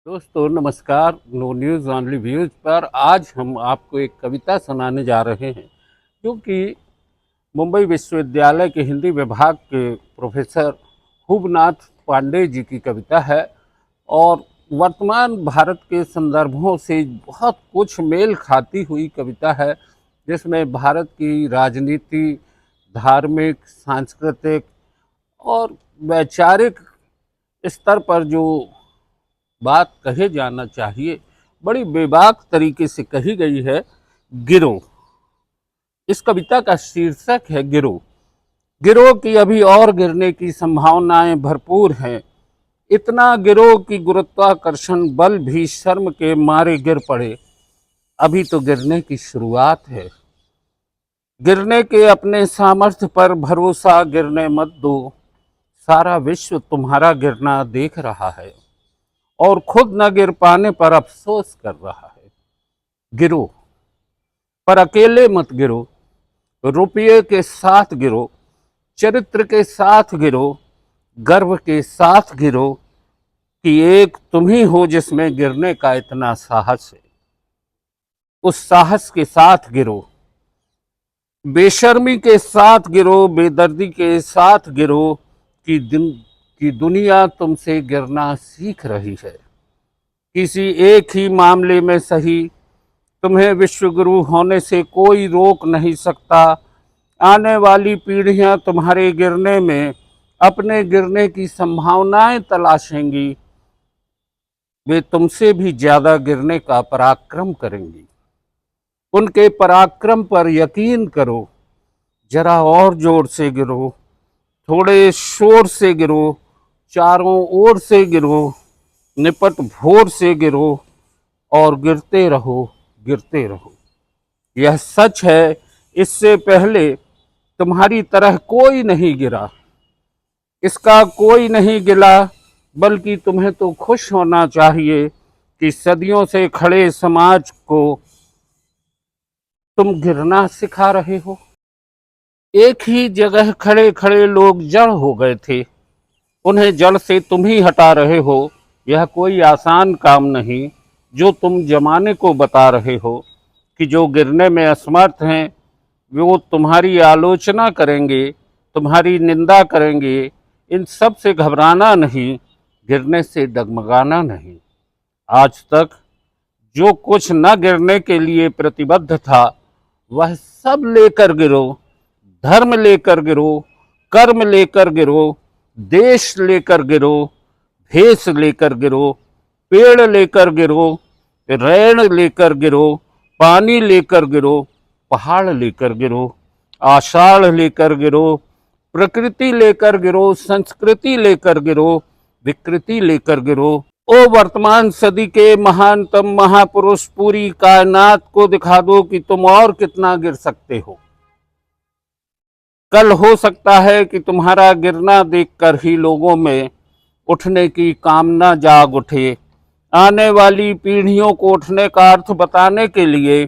दोस्तों नमस्कार। No news only views पर आज हम आपको एक कविता सुनाने जा रहे हैं जो कि मुंबई विश्वविद्यालय के हिंदी विभाग के प्रोफेसर हुबनाथ पांडे जी की कविता है और वर्तमान भारत के संदर्भों से बहुत कुछ मेल खाती हुई कविता है, जिसमें भारत की राजनीति, धार्मिक, सांस्कृतिक और वैचारिक स्तर पर जो बात कहे जाना चाहिए, बड़ी बेबाक तरीके से कही गई है। गिरो। इस कविता का शीर्षक है गिरो। गिरो की अभी और गिरने की संभावनाएं भरपूर हैं। इतना गिरो कि गुरुत्वाकर्षण बल भी शर्म के मारे गिर पड़े। अभी तो गिरने की शुरुआत है। गिरने के अपने सामर्थ्य पर भरोसा गिरने मत दो। सारा विश्व तुम्हारा गिरना देख रहा है और खुद न गिर पाने पर अफसोस कर रहा है। गिरो, पर अकेले मत गिरो। रुपये के साथ गिरो, चरित्र के साथ गिरो, गर्व के साथ गिरो कि एक तुम ही हो जिसमें गिरने का इतना साहस है। उस साहस के साथ गिरो। बेशर्मी के साथ गिरो, बेदर्दी के साथ गिरो कि दुनिया तुमसे गिरना सीख रही है। किसी एक ही मामले में सही, तुम्हें विश्वगुरु होने से कोई रोक नहीं सकता। आने वाली पीढ़ियां तुम्हारे गिरने में अपने गिरने की संभावनाएं तलाशेंगी। वे तुमसे भी ज्यादा गिरने का पराक्रम करेंगी। उनके पराक्रम पर यकीन करो। जरा और जोर से गिरो, थोड़े शोर से गिरो, चारों ओर से गिरो, निपट भोर से गिरो और गिरते रहो, गिरते रहो। यह सच है, इससे पहले तुम्हारी तरह कोई नहीं गिरा। इसका कोई नहीं गिला, बल्कि तुम्हें तो खुश होना चाहिए कि सदियों से खड़े समाज को तुम गिरना सिखा रहे हो। एक ही जगह खड़े खड़े लोग जड़ हो गए थे, उन्हें जड़ से तुम ही हटा रहे हो। यह कोई आसान काम नहीं जो तुम जमाने को बता रहे हो कि जो गिरने में असमर्थ हैं वो तुम्हारी आलोचना करेंगे, तुम्हारी निंदा करेंगे। इन सब से घबराना नहीं, गिरने से डगमगाना नहीं। आज तक जो कुछ न गिरने के लिए प्रतिबद्ध था वह सब लेकर गिरो। धर्म लेकर गिरो, कर्म लेकर गिरो, देश लेकर गिरो, भेष लेकर गिरो, पेड़ लेकर गिरो, रैण लेकर गिरो, पानी लेकर गिरो, पहाड़ लेकर गिरो, आषाढ़ लेकर गिरो, प्रकृति लेकर गिरो, संस्कृति लेकर गिरो, विकृति लेकर गिरो। ओ वर्तमान सदी के महानतम महापुरुष, पूरी कायनात को दिखा दो कि तुम और कितना गिर सकते हो। कल हो सकता है कि तुम्हारा गिरना देखकर ही लोगों में उठने की कामना जाग उठे। आने वाली पीढ़ियों को उठने का अर्थ बताने के लिए,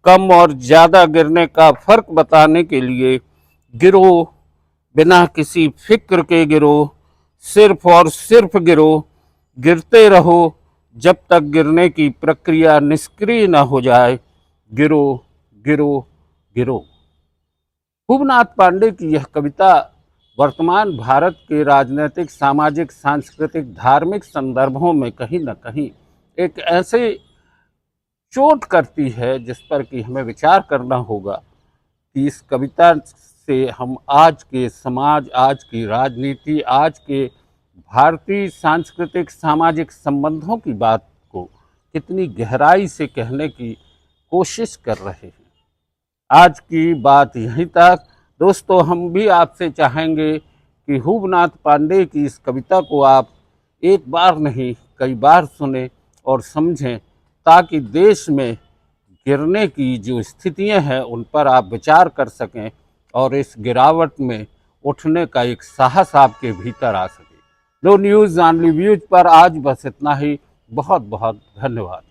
कम और ज्यादा गिरने का फर्क बताने के लिए गिरो। बिना किसी फिक्र के गिरो, सिर्फ और सिर्फ गिरो। गिरते रहो जब तक गिरने की प्रक्रिया निष्क्रिय न हो जाए। गिरो, गिरो, गिरो। हुबनाथ पांडे की यह कविता वर्तमान भारत के राजनीतिक, सामाजिक, सांस्कृतिक, धार्मिक संदर्भों में कहीं न कहीं एक ऐसे चोट करती है जिस पर कि हमें विचार करना होगा कि इस कविता से हम आज के समाज, आज की राजनीति, आज के भारतीय सांस्कृतिक सामाजिक संबंधों की बात को कितनी गहराई से कहने की कोशिश कर रहे हैं। आज की बात यहीं तक। दोस्तों, हम भी आपसे चाहेंगे कि हुबनाथ पांडे की इस कविता को आप एक बार नहीं कई बार सुने और समझें, ताकि देश में गिरने की जो स्थितियां हैं उन पर आप विचार कर सकें और इस गिरावट में उठने का एक साहस आपके भीतर आ सके। नो न्यूज़ ऑनली व्यूज पर आज बस इतना ही। बहुत बहुत धन्यवाद।